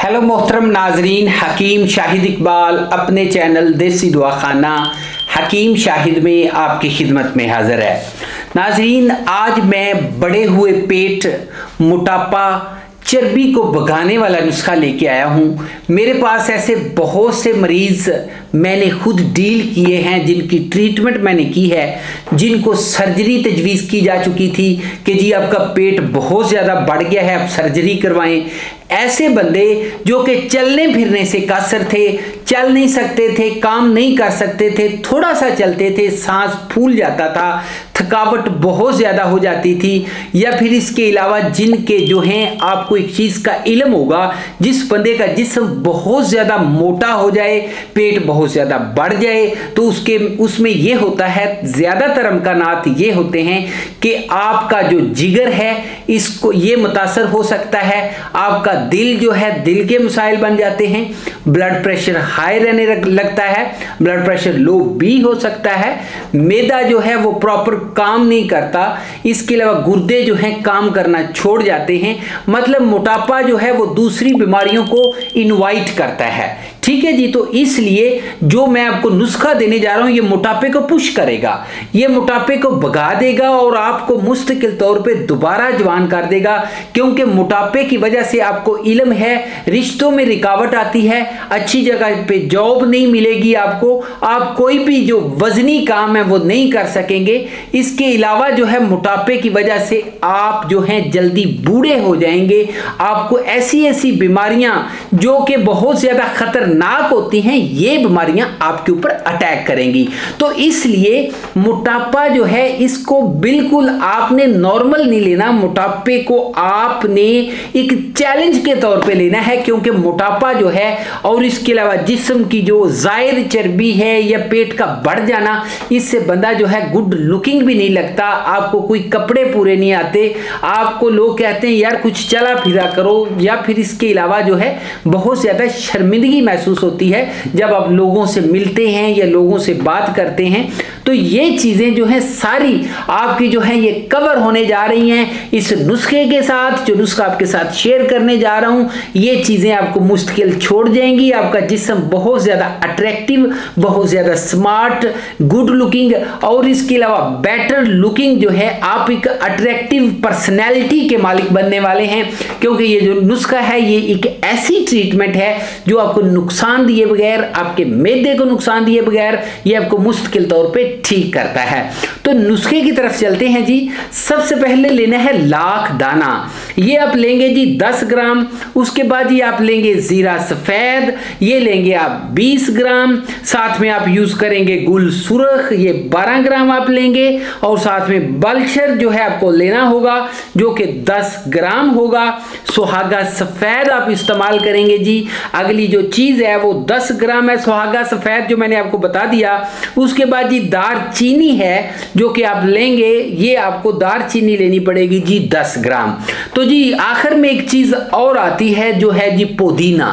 Hello मोहतरम नाजरीन, हकीम शाहिद इकबाल अपने चैनल देसी दुआखाना हकीम शाहिद में आपकी खिदमत में हाजिर है। नाजरीन, आज मैं बढ़े हुए पेट, मोटापा, चर्बी को भगाने वाला नुस्खा लेके आया हूँ। मेरे पास ऐसे बहुत से मरीज़ मैंने खुद डील किए हैं जिनकी ट्रीटमेंट मैंने की है, जिनको सर्जरी तजवीज़ की जा चुकी थी कि जी आपका पेट बहुत ज़्यादा बढ़ गया है, आप सर्जरी करवाएं। ऐसे बंदे जो कि चलने फिरने से कासर थे, चल नहीं सकते थे, काम नहीं कर सकते थे, थोड़ा सा चलते थे सांस फूल जाता था, थकावट बहुत ज़्यादा हो जाती थी, या फिर इसके अलावा जिनके जो हैं आपको एक चीज़ का इल्म होगा, जिस बंदे का जिस्म बहुत ज़्यादा मोटा हो जाए, पेट बहुत ज़्यादा बढ़ जाए, तो उसमें ये होता है, ज़्यादातर अमकानात ये होते हैं कि आपका जो जिगर है इसको ये मुतासर हो सकता है, आपका दिल जो है दिल के मसाइल बन जाते हैं, ब्लड प्रेशर हाई रहने लगता है, ब्लड प्रेशर लो भी हो सकता है, मैदा जो है वो प्रॉपर काम नहीं करता, इसके अलावा गुर्दे जो हैं काम करना छोड़ जाते हैं। मतलब मोटापा जो है वो दूसरी बीमारियों को इनवाइट करता है। ठीक है जी, तो इसलिए जो मैं आपको नुस्खा देने जा रहा हूं ये मोटापे को पुश करेगा, ये मोटापे को भगा देगा और आपको मुस्तकिल तौर पे दोबारा जवान कर देगा। क्योंकि मोटापे की वजह से आपको इल्म है, रिश्तों में रुकावट आती है, अच्छी जगह पे जॉब नहीं मिलेगी आपको, आप कोई भी जो वजनी काम है वो नहीं कर सकेंगे। इसके अलावा जो है मोटापे की वजह से आप जो हैं जल्दी बूढ़े हो जाएंगे, आपको ऐसी ऐसी बीमारियां जो कि बहुत ज्यादा खतरनाक होती हैं, ये बीमारियां आपके ऊपर अटैक करेंगी। तो इसलिए मोटापा जो है इसको बिल्कुल आपने नॉर्मल नहीं लेना, मोटापे को आपने एक चैलेंज के तौर पे लेना है। क्योंकि मोटापा जो है और इसके अलावा जिस्म की जो जायद चर्बी है या पेट का बढ़ जाना, इससे बंदा जो है गुड लुकिंग भी नहीं लगता, आपको कोई कपड़े पूरे नहीं आते, आपको लोग कहते हैं यार कुछ चला फिरा करो, या फिर इसके अलावा जो है बहुत ज्यादा शर्मिंदगी महसूस होती है जब आप लोगों से मिलते हैं या लोगों से बात करते हैं। तो ये चीजें जो है सारी आपकी जो है ये कवर होने जा रही हैं इस नुस्खे के साथ। जो नुस्खा आपके साथ शेयर करने जा रहा हूं, ये चीजें आपको मुश्किल छोड़ जाएंगी, आपका जिस्म बहुत ज्यादा अट्रैक्टिव, बहुत ज्यादा स्मार्ट, गुड लुकिंग और इसके अलावा बेटर लुकिंग जो है, आप एक अट्रैक्टिव पर्सनैलिटी के मालिक बनने वाले हैं। क्योंकि ये जो नुस्खा है ये एक ऐसी ट्रीटमेंट है जो आपको नुकसान दिए बगैर, आपके मैदे को नुकसान दिए बगैर ये आपको मुश्किल तौर पे ठीक करता है। तो नुस्खे की तरफ चलते हैं जी। सबसे पहले लेना है लाख दाना, ये आप लेंगे जी 10 ग्राम। उसके बाद ये आप लेंगे जीरा सफेद, ये लेंगे आप 20 ग्राम। साथ में आप यूज करेंगे गुल सुरख, ये 12 ग्राम आप लेंगे। और साथ में बलशर जो है आपको लेना होगा जो कि 10 ग्राम होगा। सुहागा सफेद आप इस्तेमाल करेंगे जी। अगली जो चीज है वो 10 ग्राम है सुहागा सफेद, जो मैंने आपको बता दिया। उसके बाद जी दारचीनी है जो कि आप लेंगे, ये आपको दारचीनी लेनी पड़ेगी जी 10 ग्राम। तो जी आखिर में एक चीज और आती है जो है जी पुदीना।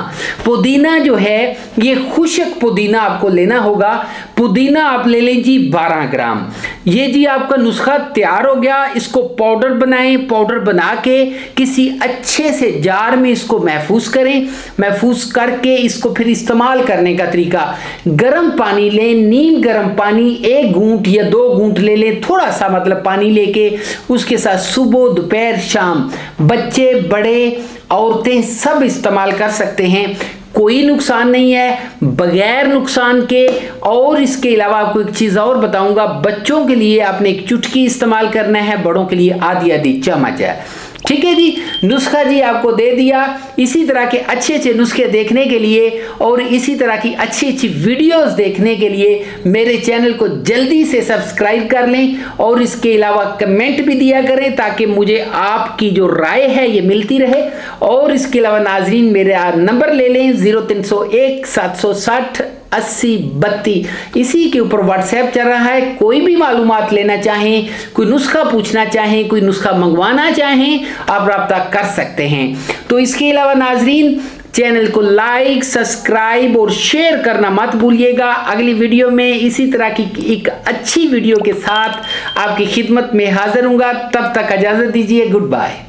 पुदीना जो है ये खुशक पुदीना आपको लेना होगा। पुदीना आप ले लें जी 12 ग्राम। ये जी आपका नुस्खा तैयार हो गया। इसको पाउडर बनाएं, पाउडर बना के किसी अच्छे से जार में इसको महफूज करें। महफूज करके इसको फिर इस्तेमाल करने का तरीका, गर्म पानी लें, नीम गर्म पानी 1 घूंट या 2 घूंट ले लें, थोड़ा सा मतलब पानी लेके उसके साथ सुबह दोपहर शाम बच्चे बड़े औरतें सब इस्तेमाल कर सकते हैं, कोई नुकसान नहीं है, बगैर नुकसान के। और इसके अलावा आपको एक चीज और बताऊंगा, बच्चों के लिए आपने एक चुटकी इस्तेमाल करना है, बड़ों के लिए आधी आधी चम्मच है। ठीक है जी, नुस्खा जी आपको दे दिया। इसी तरह के अच्छे अच्छे नुस्खे देखने के लिए और इसी तरह की अच्छी अच्छी वीडियोस देखने के लिए मेरे चैनल को जल्दी से सब्सक्राइब कर लें और इसके अलावा कमेंट भी दिया करें ताकि मुझे आपकी जो राय है ये मिलती रहे। और इसके अलावा नाजरीन मेरा नंबर ले लें 0301 760 8032, इसी के ऊपर व्हाट्सएप चल रहा है। कोई भी मालूमात लेना चाहें, कोई नुस्खा पूछना चाहें, कोई नुस्खा मंगवाना चाहें, आप राब्ता कर सकते हैं। तो इसके अलावा नाजरीन चैनल को लाइक, सब्सक्राइब और शेयर करना मत भूलिएगा। अगली वीडियो में इसी तरह की एक अच्छी वीडियो के साथ आपकी खिदमत में हाजिर हूँगा। तब तक इजाज़त दीजिए, गुड बाय।